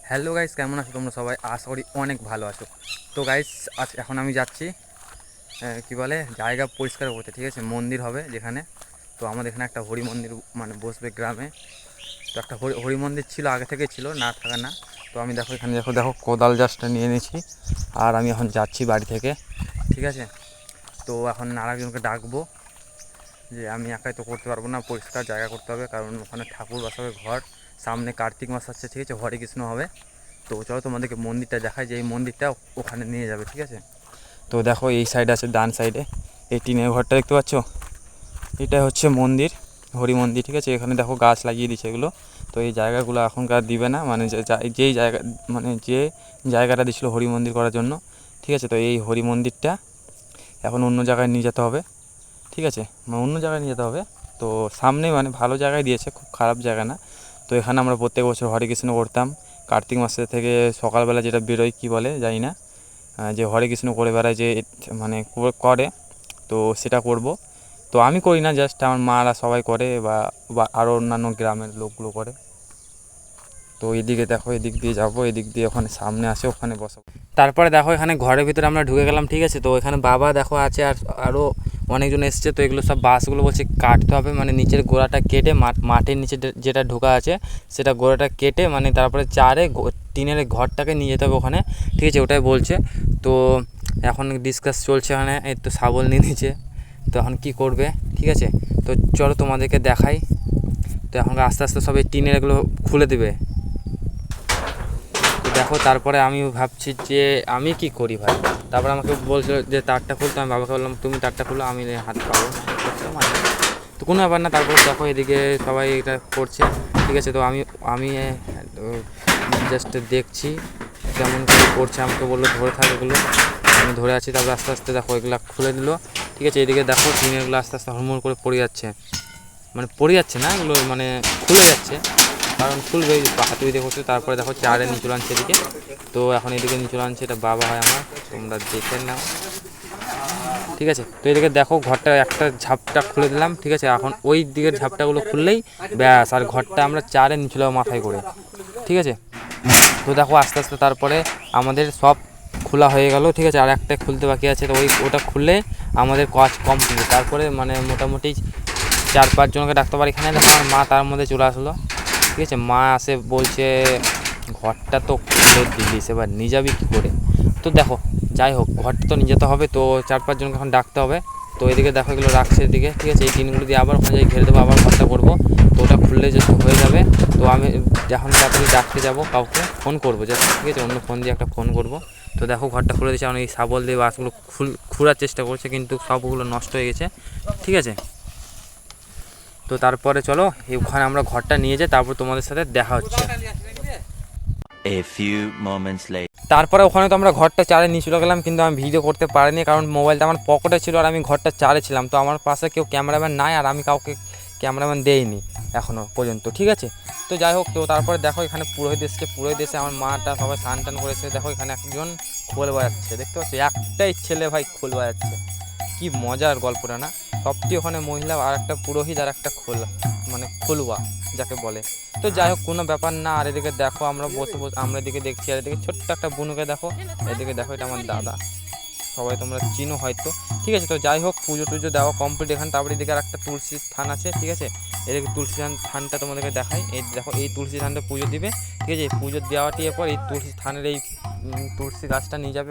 Hello guys, কেমন আছো তোমরা সবাই? আশা করি অনেক ভালো আছো। তো গাইস, এখন আমি যাচ্ছি কি বলে জায়গা পরিষ্কার করতে, ঠিক আছে? মন্দির হবে যেখানে, তো আমাদের এখানে একটা হরি মন্দির মানে বসবে গ্রামে। তো একটা হরি হরি মন্দির ছিল, আগে থেকে ছিল, না থাকা না। তো আমি দেখো এখানে দেখো দেখো কোদাল জাস্টটা নিয়ে নিয়েছি, আর আমি এখন যাচ্ছি বাড়ি থেকে, ঠিক আছে? তো এখন আরেকজনকে ডাকবো, যে আমি একাই তো করতে পারবো না, পরিষ্কার জায়গা করতে হবে, কারণ ওখানে ঠাকুর বসাবে ঘর, সামনে কার্তিক মাস আসছে, ঠিক আছে? হরে কৃষ্ণ হবে। তো চলো তোমাদেরকে মন্দিরটা দেখায়, যে এই মন্দিরটা ওখানে নিয়ে যাবে, ঠিক আছে? তো দেখো এই সাইডে আছে, ডান সাইডে এই টিনের ঘরটা দেখতে পাচ্ছ, এটা হচ্ছে মন্দির, হরি মন্দির, ঠিক আছে? এখানে দেখো গাছ লাগিয়ে দিচ্ছে এগুলো। তো এই জায়গাগুলো এখনকার দিবে না, মানে যেই জায়গা, মানে যে জায়গাটা দিচ্ছিলো হরি মন্দির করার জন্য, ঠিক আছে? তো এই হরি মন্দিরটা এখন অন্য জায়গায় নিয়ে যেতে হবে, ঠিক আছে? মানে অন্য জায়গায় নিয়ে যেতে হবে। তো সামনে মানে ভালো জায়গায় দিয়েছে, খুব খারাপ জায়গা না। তো এখানে আমরা প্রত্যেক বছর হরে কৃষ্ণ করতাম, কার্তিক মাসে থেকে সকালবেলা যেটা বেরোয় কী বলে জানি না, যে হরে কৃষ্ণ করে বেড়ায়, যে মানে করে, তো সেটা করব। তো আমি করি না, জাস্ট আমার মারা সবাই করে, বা আরও অন্যান্য গ্রামের লোকগুলো করে। তো এদিকে দেখো, এদিক দিয়ে যাবো, এদিক দিয়ে ওখানে সামনে আসে, ওখানে বসাবো। তারপরে দেখো এখানে ঘরের ভিতরে আমরা ঢুকে গেলাম, ঠিক আছে? তো এখানে বাবা দেখো আছে, আর আরও অনেকজন এসছে। তো এগুলো সব বাঁশগুলো বলছে কাটতে হবে, মানে নিচের গোড়াটা কেটে, মাটির নিচে যেটা ঢোকা আছে সেটা গোড়াটা কেটে, মানে তারপরে চারে টিনের ঘরটাকে নিয়ে যেতে হবে ওখানে, ঠিক আছে? ওটাই বলছে। তো এখন ডিসকাস চলছে এখানে, এই তো শাবল নিয়ে নিচ্ছে। তো এখন কী করবে, ঠিক আছে? তো চলো তোমাদেরকে দেখাই। তো এখন আস্তে আস্তে সব এই টিনের এগুলো খুলে দেবে। তো দেখো, তারপরে আমি ভাবছি যে আমি কি করি ভাই। তারপরে আমাকে বলছিল যে তারটা খুলতে, আমি বাবাকে বললাম তুমি তারটা খুলো, আমি হাত পাবো না, তো কোনো ব্যাপার না। তারপরে দেখো এদিকে সবাই এটা করছে, ঠিক আছে? তো আমি জাস্ট দেখছি কেমন করে করছে। আমাকে বললো ধরে থাকে এগুলো, আমি ধরে আছি। তারপরে আস্তে আস্তে দেখো এগুলো খুলে দিল, ঠিক আছে? এদিকে দেখো টিনেরগুলো আস্তে আস্তে হরমোর করে পড়ে যাচ্ছে, মানে পড়ে যাচ্ছে না, এগুলো মানে খুলে যাচ্ছে, কারণ খুলবে হাতুড়ি দিয়ে করছে। তারপরে দেখো চারে নিচু আনছে এদিকে। তো এখন এদিকে নিচু আনছে, এটা বাবা হয় আমার, তোমরা দেখে নাও, ঠিক আছে? তো এদিকে দেখো ঘরটা একটা ঝাপটা খুলে দিলাম, ঠিক আছে? এখন ওই দিকের ঝাপটাগুলো খুললেই ব্যাস, আর ঘরটা আমরা চারে নিচুলাম মাথায় করে, ঠিক আছে? তো দেখো আস্তে আস্তে তারপরে আমাদের সব খোলা হয়ে গেল, ঠিক আছে? আর একটা খুলতে বাকি আছে, তো ওটা খুললে আমাদের কাজ কমপ্লিট। তারপরে মানে মোটামুটি 4-5 জনকে ডাকতে পারি। এখানে দেখো আমার মা তার মধ্যে চলে আসলো, ঠিক আছে? মা আসে বলছে ঘরটা তো খুলে দিলিস, এবার নিয়ে যাবি কী করে? তো দেখো যাই হোক, ঘরটা তো নিয়ে যেতে হবে, তো 4-5 জনকে এখন ডাকতে হবে। তো এদিকে দেখো এগুলো রাখছে এদিকে, ঠিক আছে? এই টিনগুলো দিয়ে আবার ওখানে যাই ঘিরে দেবো, আবার ঘরটা করবো। তো ওটা খুললে জাস্ট হয়ে যাবে। তো আমি যখন তাড়াতাড়ি ডাকতে যাবো কাউকে ফোন করবো জাস্ট, ঠিক আছে? অন্য ফোন দিয়ে একটা ফোন করবো। তো দেখো ঘরটা খুলে দিয়েছে, আমি এই শাবল দিয়ে বাসগুলো খোলার চেষ্টা করছে, কিন্তু সবগুলো নষ্ট হয়ে গেছে, ঠিক আছে? তো তারপরে চলো ওখানে আমরা ঘরটা নিয়ে যাই, তারপর তোমাদের সাথে দেখা হচ্ছে। A few moments later. তারপরে ওখানে তো আমরা ঘরটা চারে নিয়ে চলে গেলাম, কিন্তু আমি ভিডিও করতে পারিনি, কারণ মোবাইলটা আমার পকেটে ছিল, আর আমি ঘরটা চারে ছিলাম। তো আমার পাশে কেউ ক্যামেরাম্যান নাই, আর আমি কাউকে ক্যামেরাম্যান দেইনি এখনও পর্যন্ত, ঠিক আছে? তো যাই হোক, তো তারপরে দেখো এখানে পুরোহিত এসছে, পুরোহিত এসে আমার মাটা সবাই স্নান টান করেছে। দেখো এখানে একজন খোল বাজাচ্ছে, দেখতে পাচ্ছি একটাই ছেলে ভাই খোল বাজাচ্ছে, কি মজার গল্পটা না? সবটি ওখানে মহিলা, আর একটা পুরোহিত, আর একটা মানে খোলুয়া যাকে বলে। তো যাই হোক, কোনো ব্যাপার না। আর এদিকে দেখো আমরা বসে আমরা এদিকে দেখছি, আর এদিকে ছোট্ট একটা বুনুকে দেখো, এদিকে দেখো এটা আমার দাদা, সবাই তোমরা চিনো হয়তো, ঠিক আছে? তো যাই হোক, পুজো টুজো দেওয়া কমপ্লিট এখানে। তারপরে এদিকে আর একটা তুলসী থান আছে, ঠিক আছে? এদিকে তুলসী থানটা তোমাদেরকে দেখাই। এই দেখো এই তুলসী থানটা পুজো দিবে, ঠিক আছে? এই পুজো দেওয়াটি এরপর এই তুলসী থানের এই তুলসী গাছটা নিয়ে যাবে,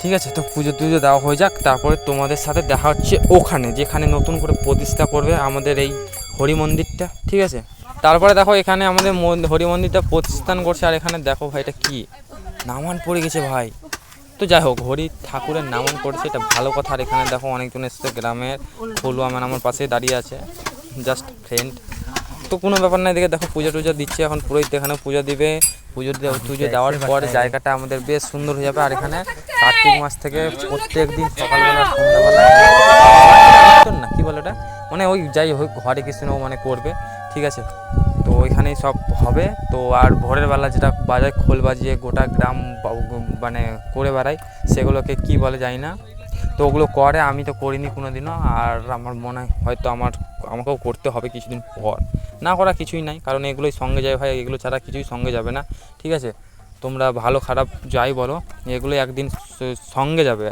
ঠিক আছে? তো পুজো টুজো দেওয়া হয়ে যাক, তারপরে তোমাদের সাথে দেখা হচ্ছে ওখানে, যেখানে নতুন করে প্রতিষ্ঠা করবে আমাদের এই হরি মন্দিরটা, ঠিক আছে? তারপরে দেখো এখানে আমাদের হরি মন্দিরটা প্রতিষ্ঠান করছে, আর এখানে দেখো ভাই এটা কি নামান পড়ে গেছে ভাই। তো যাই হোক, হরি ঠাকুরের নামান পড়েছে, এটা ভালো কথা। আর এখানে দেখো অনেকজন এসছে গ্রামের, খোলুয়া মানে আমার পাশে দাঁড়িয়ে আছে, জাস্ট ফ্রেন্ড। তো কোনো ব্যাপার না, এদিকে দেখো পুজো টুজো দিচ্ছে এখন পুরোহিত, এখানে পুজো দিবে। পুজো দেওয়ার পর জায়গাটা আমাদের বেশ সুন্দর হয়ে যাবে। আর এখানে কার্তিক মাস থেকে প্রত্যেক দিন সকালবেলা সন্ধ্যাবেলা না কি বলে ওটা, মানে ওই যাই হোক হরে কৃষ্ণ মানে করবে, ঠিক আছে? তো ওইখানেই সব হবে। তো আর ভোরের বেলা যেটা বাজায় খোল বাজিয়ে গোটা গ্রাম মানে করে বেড়ায়, সেগুলোকে কি বলে জানি না। তো ওগুলো করে, আমি তো করিনি কোনো দিনও। আর আমার মনে হয় হয়তো আমাকেও করতে হবে কিছুদিন পর। না করা কিছুই নাই, কারণ এগুলোই সঙ্গে যায় ভাই, এগুলো ছাড়া কিছুই সঙ্গে যাবে না, ঠিক আছে? তোমরা ভালো খারাপ যাই বলো, এগুলো একদিন সঙ্গে যাবে।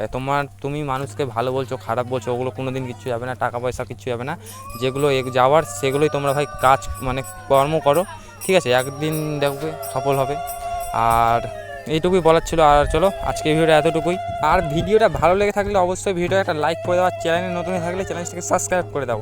তুমি মানুষকে ভালো বলছো খারাপ বলছো, ওগুলো কোনো দিন কিচ্ছু যাবে না, টাকা পয়সা কিচ্ছু যাবে না। যেগুলো যাওয়ার সেগুলোই তোমরা ভাই কাজ মানে কর্ম করো, ঠিক আছে? একদিন দেখবে সফল হবে। আর এইটুকুই বলার ছিল। আর চলো আজকে ভিডিওটা এতটুকুই। আর ভিডিওটা ভালো লেগে থাকলে অবশ্যই ভিডিও একটা লাইক করে দাও, চ্যানেলে নতুন থাকলে চ্যানেলটাকে সাবস্ক্রাইব করে দাও।